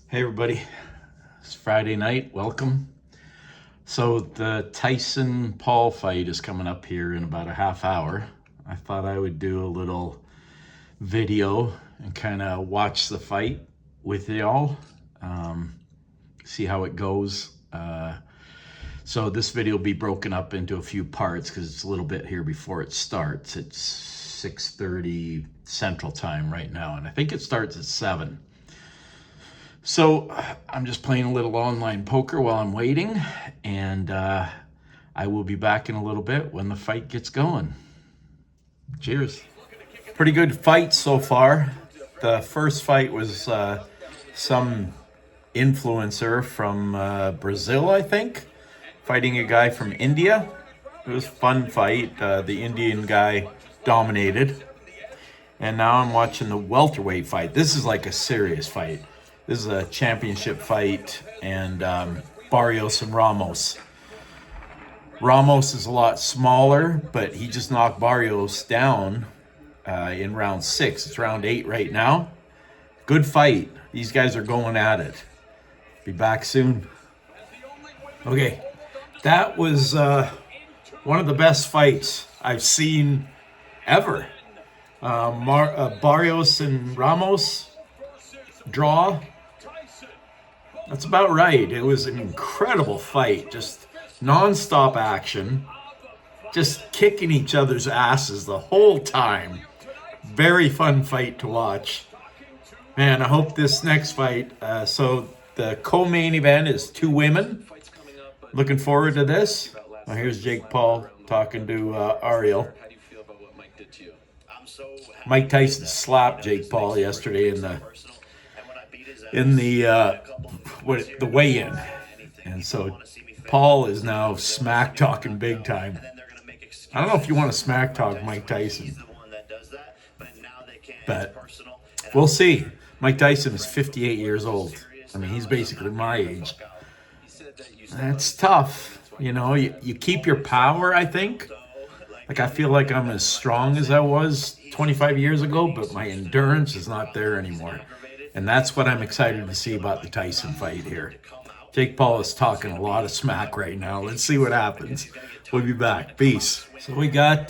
Hey everybody, it's Friday night. Welcome. So the Tyson Paul fight is coming up here in about a half hour. I thought I would do a little video and kind of watch the fight with y'all, see how it goes. So this video will be broken up into a few parts because it's a little bit here before it starts. It's 6:30 Central Time right now, and I think it starts at 7. So I'm just playing a little online poker while I'm waiting, and I will be back in a little bit when the fight gets going. Cheers. Pretty good fight so far. The first fight was some influencer from Brazil, I think, fighting a guy from India. It was a fun fight. The Indian guy dominated. And now I'm watching the welterweight fight. This is like a serious fight. This is a championship fight, and Barrios and Ramos. Ramos is a lot smaller, but he just knocked Barrios down in round 6. It's round 8 right now. Good fight. These guys are going at it. Be back soon. Okay, that was one of the best fights I've seen ever. Barrios and Ramos draw. That's about right. It was an incredible fight. Just non-stop action. Just kicking each other's asses the whole time. Very fun fight to watch. Man, I hope this next fight. So the co-main event is 2 women. Looking forward to this. Well, here's Jake Paul talking to Ariel. Mike Tyson slapped Jake Paul yesterday in the weigh-in, and so Paul is now smack talking big time. I don't know if you want to smack talk Mike Tyson, but we'll see. Mike Tyson is 58 years old. I mean, he's basically my age. That's tough. You know, you keep your power, I think. Like, I feel like I'm as strong as I was 25 years ago, but my endurance is not there anymore. And that's what I'm excited to see about the Tyson fight here. Jake Paul is talking a lot of smack right now. Let's see what happens. We'll be back. Peace. So we got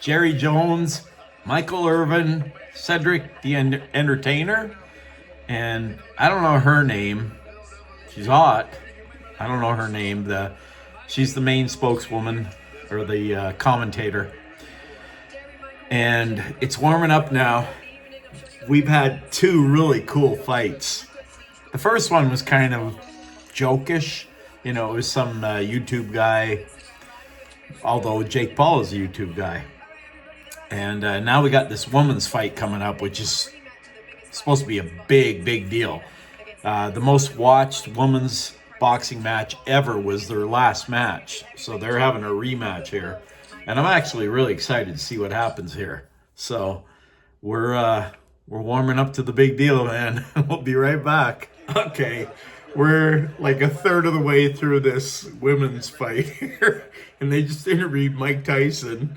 Jerry Jones, Michael Irvin, Cedric the Entertainer, and I don't know her name. She's hot. I don't know her name. She's the main spokeswoman or the commentator. And it's warming up now. We've had 2 really cool fights. The first one was kind of jokish. You know, it was some YouTube guy, although Jake Paul is a YouTube guy. And now we got this women's fight coming up, which is supposed to be a big, big deal. The most watched women's boxing match ever was their last match. So they're having a rematch here. And I'm actually really excited to see what happens here. So we're warming up to the big deal, man. We'll be right back. Okay, we're like a third of the way through this women's fight here. And they just interviewed Mike Tyson.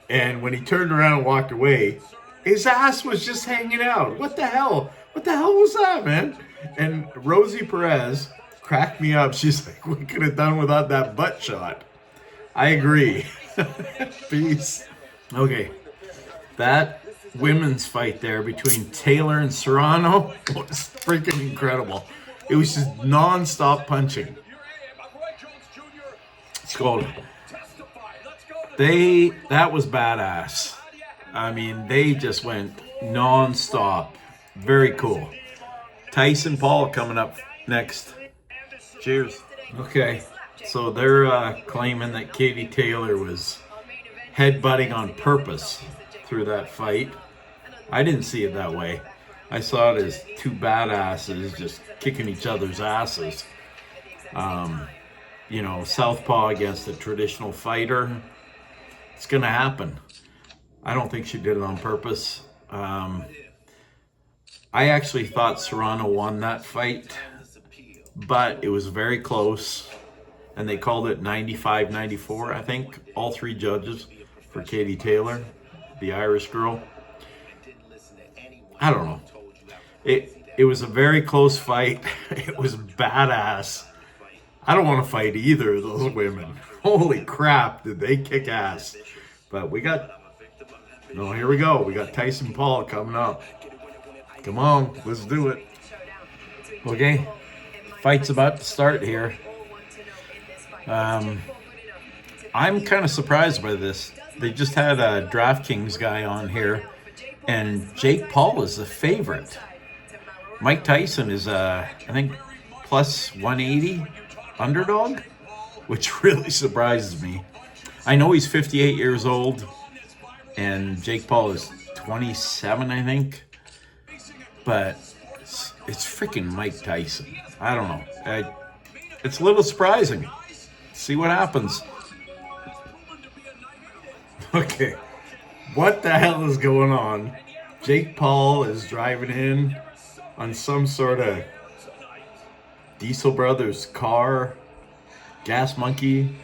And when he turned around and walked away, his ass was just hanging out. What the hell? What the hell was that, man? And Rosie Perez cracked me up. She's like, we could have done without that butt shot. I agree. Peace. Okay, that women's fight there between Taylor and Serrano was freaking incredible. It was just non-stop punching. It's called. That was badass. I mean, they just went non-stop. Very cool. Tyson Paul coming up next. Cheers. Okay, so they're claiming that Katie Taylor was headbutting on purpose through that fight. I didn't see it that way. I saw it as 2 badasses just kicking each other's asses. You know, southpaw against a traditional fighter. It's going to happen. I don't think she did it on purpose. I actually thought Serrano won that fight, but it was very close. And they called it 95-94, I think. All 3 judges for Katie Taylor, the Irish girl. I don't know. It was a very close fight. It was badass. I don't want to fight either of those women. Holy crap, did they kick ass. But we got... No, here we go. We got Tyson Paul coming up. Come on, let's do it. Okay, fight's about to start here. I'm kind of surprised by this. They just had a DraftKings guy on here, and Jake Paul is the favorite. Mike Tyson is, I think, plus 180 underdog, which really surprises me. I know he's 58 years old, and Jake Paul is 27, I think. But it's freaking Mike Tyson. I don't know. It's a little surprising. See what happens. Okay. What the hell is going on? Jake Paul is driving in on some sort of Diesel Brothers car. Gas Monkey.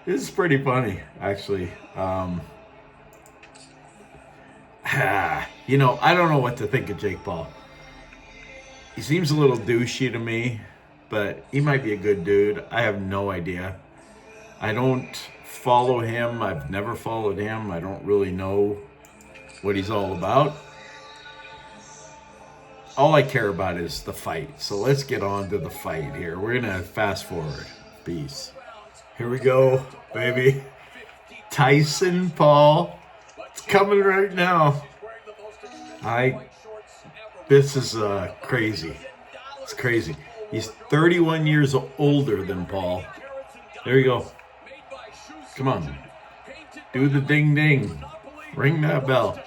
This is pretty funny, actually. You know, I don't know what to think of Jake Paul. He seems a little douchey to me, but he might be a good dude. I have no idea. I don't follow him. I've never followed him. I don't really know what he's all about. All I care about is the fight. So let's get on to the fight here. We're going to fast forward. Peace. Here we go, baby. Tyson Paul. It's coming right now. This is crazy. It's crazy. He's 31 years older than Paul. There you go. Come on. Do the ding ding. Ring that bell.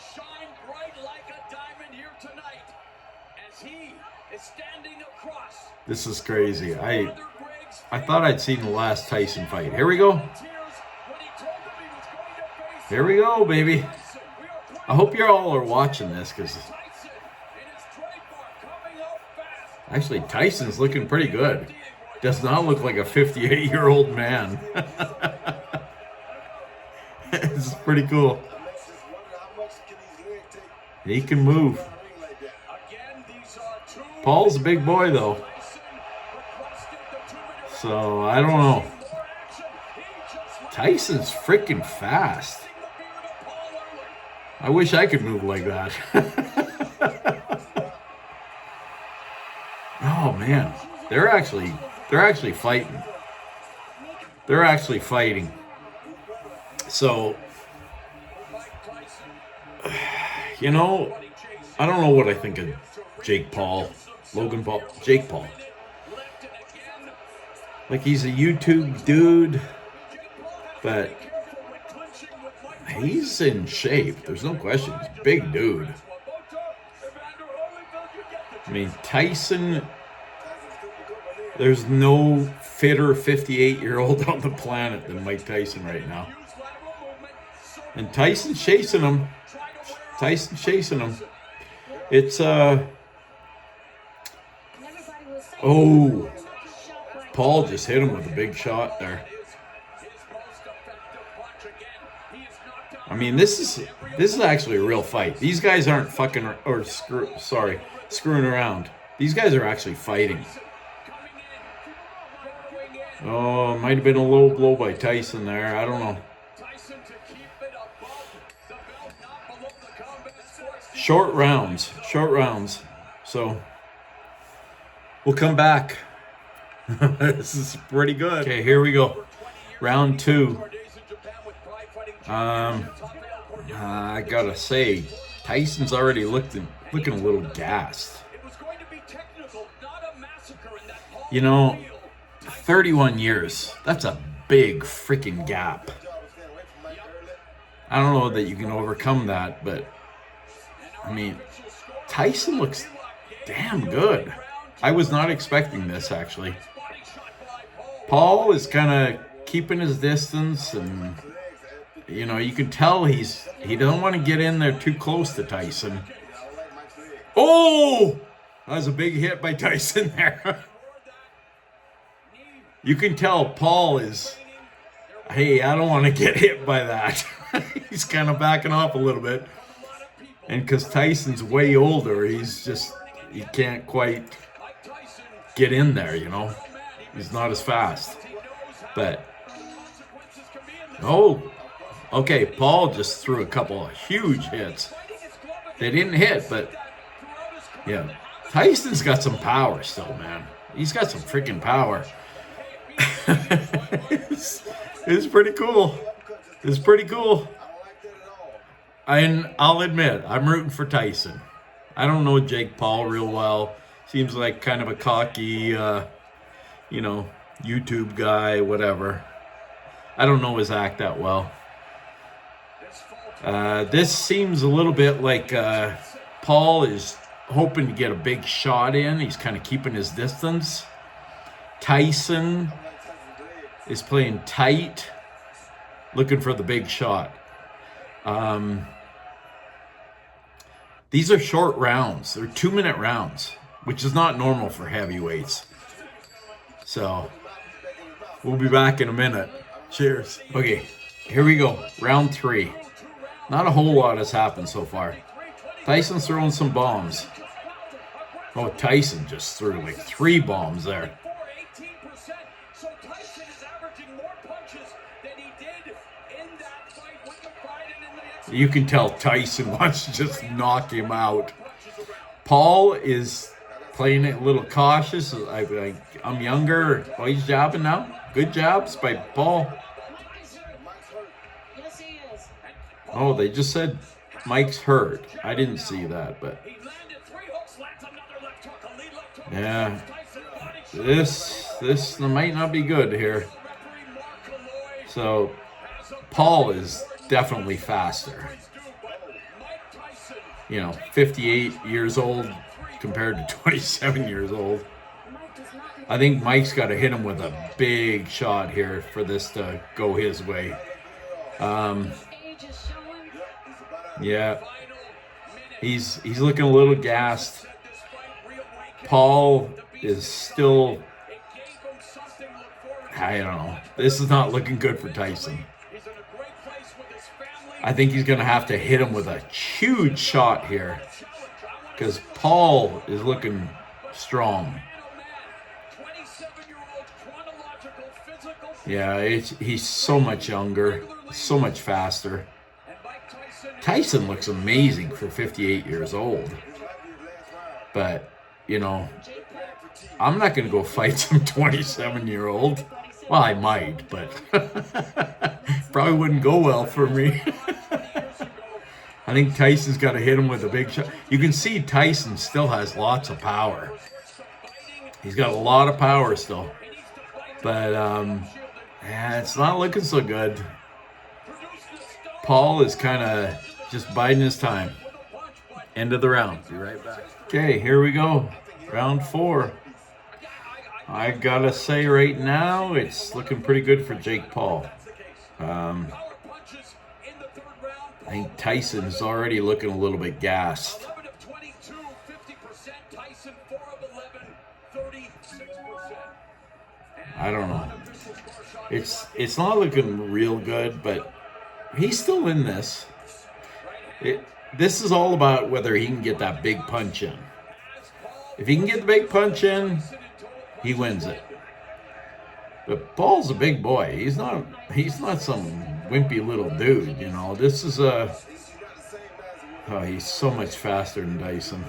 This is crazy. I thought I'd seen the last Tyson fight. Here we go. Here we go, baby. I hope you all are watching this, because actually Tyson's looking pretty good. Does not look like a 58-year-old man. This is pretty cool. He can move. Paul's a big boy, though. So, I don't know. Tyson's freaking fast. I wish I could move like that. Oh, man. They're actually fighting. They're actually fighting. So, you know, I don't know what I think of Jake Paul. Logan Paul. Jake Paul. Like, he's a YouTube dude, but he's in shape. There's no question. He's a big dude. I mean, Tyson, there's no fitter 58-year-old on the planet than Mike Tyson right now. And Tyson's chasing him. Tyson's chasing him. It's, oh, Paul just hit him with a big shot there. I mean, this is actually a real fight. These guys aren't fucking screwing around. These guys are actually fighting. Oh, it might have been a low blow by Tyson there. I don't know. Short rounds. So we'll come back. This is pretty good. Okay, here we go. Round 2. I gotta say, Tyson's already looking a little gassed. You know, 31 years. That's a big freaking gap. I don't know that you can overcome that, but I mean, Tyson looks damn good. I was not expecting this, actually. Paul is kind of keeping his distance, and you know, you can tell he doesn't want to get in there too close to Tyson. Oh, that was a big hit by Tyson there. You can tell Paul is, hey, I don't want to get hit by that. He's kind of backing off a little bit. And because Tyson's way older, he can't quite get in there, you know. He's not as fast. But, oh, okay, Paul just threw a couple of huge hits. They didn't hit, but, yeah. Tyson's got some power still, man. He's got some freaking power. It's pretty cool. It's pretty cool. And I'll admit, I'm rooting for Tyson. I don't know Jake Paul real well. Seems like kind of a cocky, YouTube guy, whatever. I don't know his act that well. This seems a little bit like Paul is hoping to get a big shot in. He's kind of keeping his distance. Tyson is playing tight, looking for the big shot. These are short rounds. They're 2-minute rounds, which is not normal for heavyweights. So, we'll be back in a minute. Cheers. Okay, here we go. Round 3. Not a whole lot has happened so far. Tyson's throwing some bombs. Oh, Tyson just threw like 3 bombs there. You can tell Tyson wants to just knock him out. Paul is playing it a little cautious. I'm younger. Oh, he's jabbing now. Good jabs by Paul. Oh, they just said Mike's hurt. I didn't see that, but yeah, this might not be good here. So Paul is definitely faster. 58 years old compared to 27 years old. I think Mike's got to hit him with a big shot here for this to go his way. Yeah, he's looking a little gassed. Paul is still, I don't know. This is not looking good for Tyson. I think he's going to have to hit him with a huge shot here because Paul is looking strong. Yeah, he's so much younger, so much faster. Tyson looks amazing for 58 years old. But, I'm not going to go fight some 27-year-old. Well, I might, but probably wouldn't go well for me. I think Tyson's got to hit him with a big shot. You can see Tyson still has lots of power. He's got a lot of power still. But, it's not looking so good. Paul is kind of just biding his time. End of the round. Be right back. Okay, here we go. Round 4. I gotta say right now, it's looking pretty good for Jake Paul. I think Tyson is already looking a little bit gassed. I don't know. It's not looking real good, but he's still in this. This is all about whether he can get that big punch in. If he can get the big punch in, he wins it. But Paul's a big boy. He's not some wimpy little dude, This is he's so much faster than Tyson.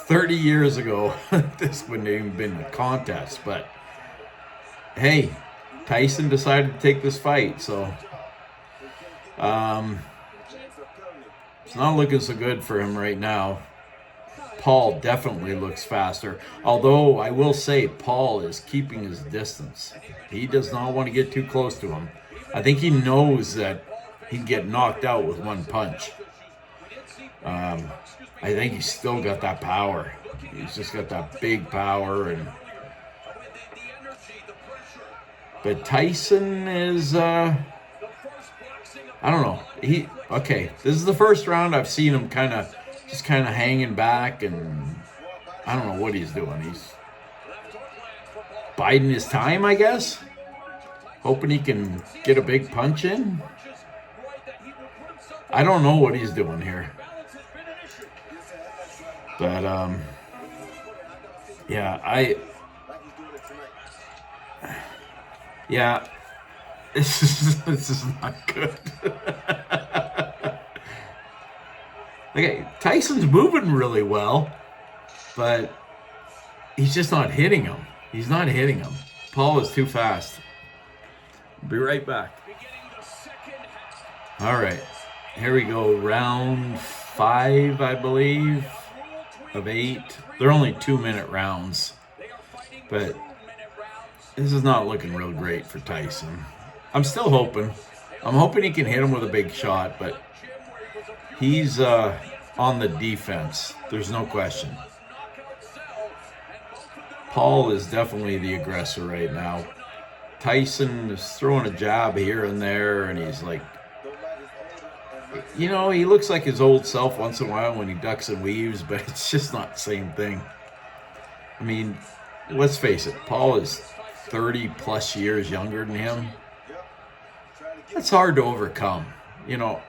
30 years ago, this wouldn't have even been a contest, but hey, Tyson decided to take this fight, so it's not looking so good for him right now. Paul definitely looks faster, although I will say Paul is keeping his distance. He does not want to get too close to him. I think he knows that he can get knocked out with one punch. I think he's still got that power. He's just got that big power, but Tyson is I don't know. This is the first round I've seen him kind of hanging back, and I don't know what he's doing. He's biding his time, I guess, hoping he can get a big punch in. I don't know what he's doing here. But, yeah, yeah, this is not good. Okay, Tyson's moving really well, but he's just not hitting him. He's not hitting him. Paul is too fast. Be right back. All right, here we go. Round 5, I believe, of 8. They're only 2-minute rounds, but this is not looking real great for Tyson. I'm still hoping. I'm hoping he can hit him with a big shot, but he's on the defense. There's no question. Paul is definitely the aggressor right now. Tyson is throwing a jab here and there, and he's like, you know, he looks like his old self once in a while when he ducks and weaves, but it's just not the same thing. I mean, let's face it, Paul is 30 plus years younger than him. That's hard to overcome. You know,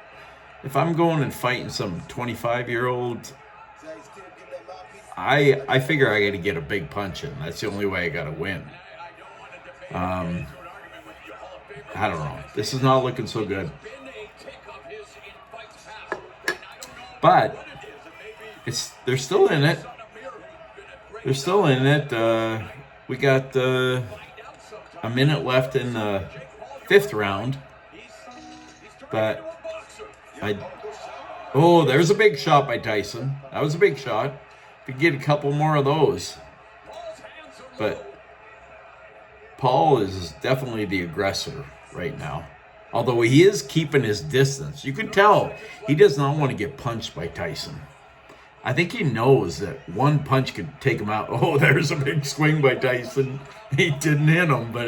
if I'm going and fighting some 25-year-old, I figure I got to get a big punch in. That's the only way I got to win. I don't know. This is not looking so good. But they're still in it. They're still in it. We got a minute left in the 5th round. But there's a big shot by Tyson. That was a big shot. If you get a couple more of those. But Paul is definitely the aggressor right now. Although he is keeping his distance. You can tell he does not want to get punched by Tyson. I think he knows that one punch could take him out. Oh, there's a big swing by Tyson. He didn't hit him, but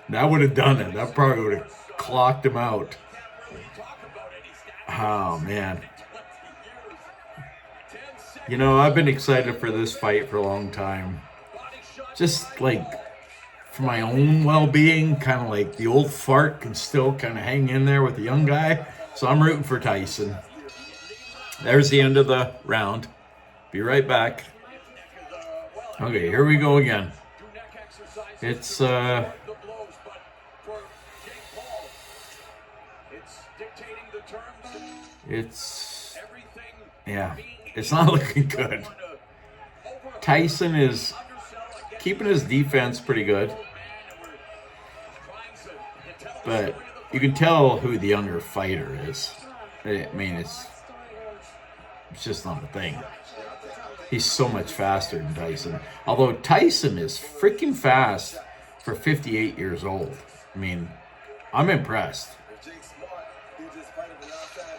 that would have done it. That probably would have clocked him out. Oh, man. You know, I've been excited for this fight for a long time. Just like for my own well-being, kind of like the old fart can still kind of hang in there with the young guy. So I'm rooting for Tyson. There's the end of the round. Be right back. Okay, here we go again. It's yeah, it's not looking good. Tyson is keeping his defense pretty good, but you can tell who the younger fighter is. I mean, it's just not a thing. He's so much faster than Tyson. Although Tyson is freaking fast for 58 years old. I mean, I'm impressed.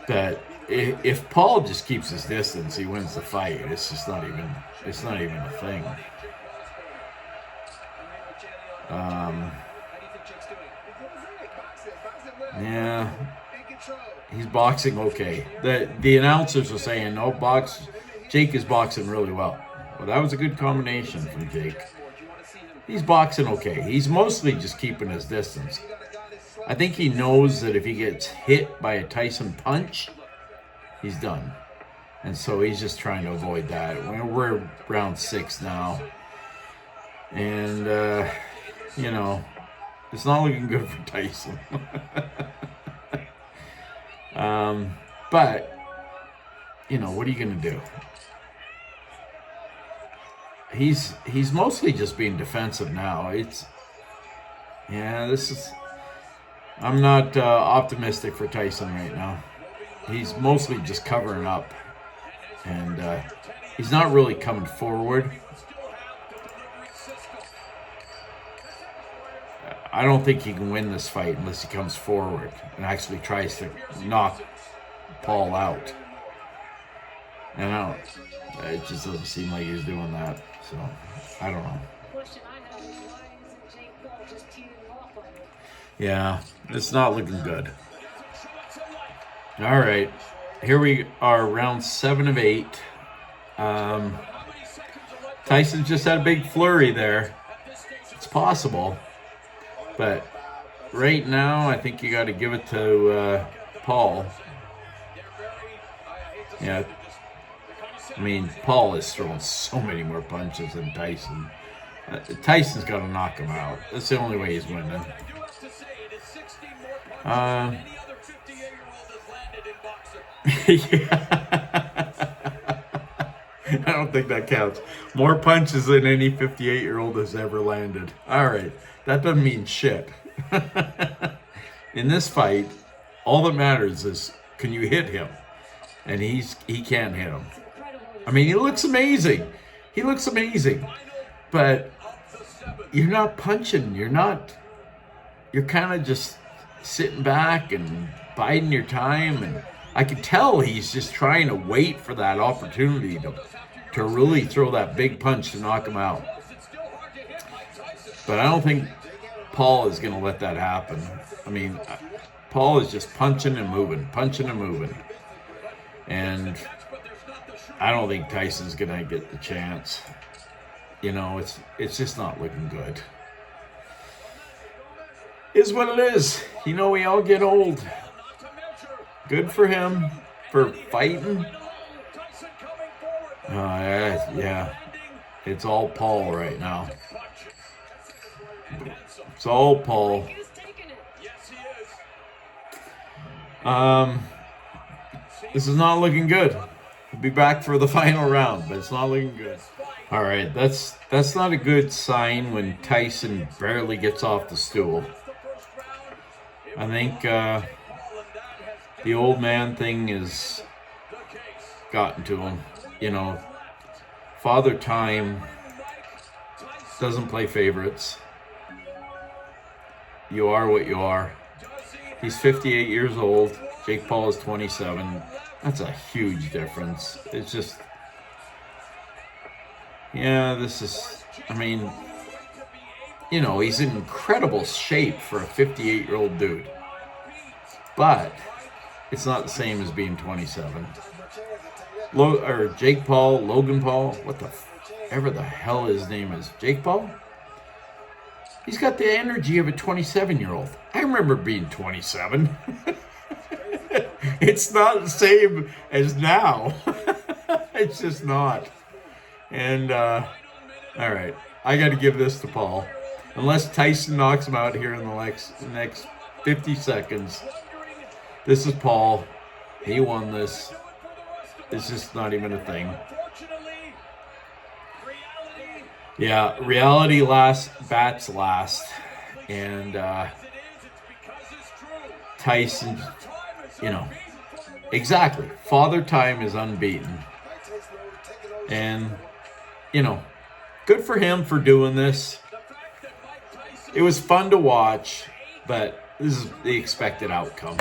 But if Paul just keeps his distance, he wins the fight. It's just not even a thing. Yeah, he's boxing okay. The announcers are saying Jake is boxing really well. Well, that was a good combination from Jake. He's boxing okay. He's mostly just keeping his distance. I think he knows that if he gets hit by a Tyson punch, he's done. And so he's just trying to avoid that. We're round 6 now. And, you know, it's not looking good for Tyson. But, you know, what are you going to do? He's mostly just being defensive now. I'm not optimistic for Tyson right now. He's mostly just covering up. And he's not really coming forward. I don't think he can win this fight unless he comes forward and actually tries to knock Paul out. And it just doesn't seem like he's doing that. So, I don't know. Yeah, it's not looking good. All right, here we are, round 7 of 8. Tyson just had a big flurry there. It's possible. But right now, I think you got to give it to Paul. Yeah. I mean, Paul is throwing so many more punches than Tyson. Tyson's got to knock him out. That's the only way he's winning. Yeah. I don't think that counts. More punches than any 58-year-old has ever landed. All right. That doesn't mean shit. In this fight, all that matters is, can you hit him? And he can't hit him. I mean, he looks amazing. He looks amazing. But you're not punching. You're kind of just sitting back and biding your time. And I can tell he's just trying to wait for that opportunity to really throw that big punch to knock him out. But I don't think Paul is going to let that happen. I mean, Paul is just punching and moving. And I don't think Tyson's going to get the chance. You know, it's just not looking good. Is what it is. You know, we all get old. Good for him for fighting. Yeah. It's all Paul right now. It's all Paul. This is not looking good. We'll be back for the final round, but it's not looking good. All right, that's not a good sign when Tyson barely gets off the stool. I think the old man thing has gotten to him. You know, Father Time doesn't play favorites. You are what you are. He's 58 years old. Jake Paul is 27. That's a huge difference. It's just, yeah, I mean, you know, he's in incredible shape for a 58-year-old dude. But it's not the same as being 27. Jake Paul, Logan Paul, whatever the hell his name is. Jake Paul? He's got the energy of a 27-year-old. I remember being 27. It's not the same as now. It's just not. And, all right. I got to give this to Paul. Unless Tyson knocks him out here in the next 50 seconds. This is Paul. He won this. It's just not even a thing. Yeah, reality bats last. And Tyson, you know, exactly. Father Time is unbeaten. And, you know, good for him for doing this. It was fun to watch, but this is the expected outcome.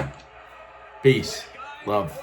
Peace. Love.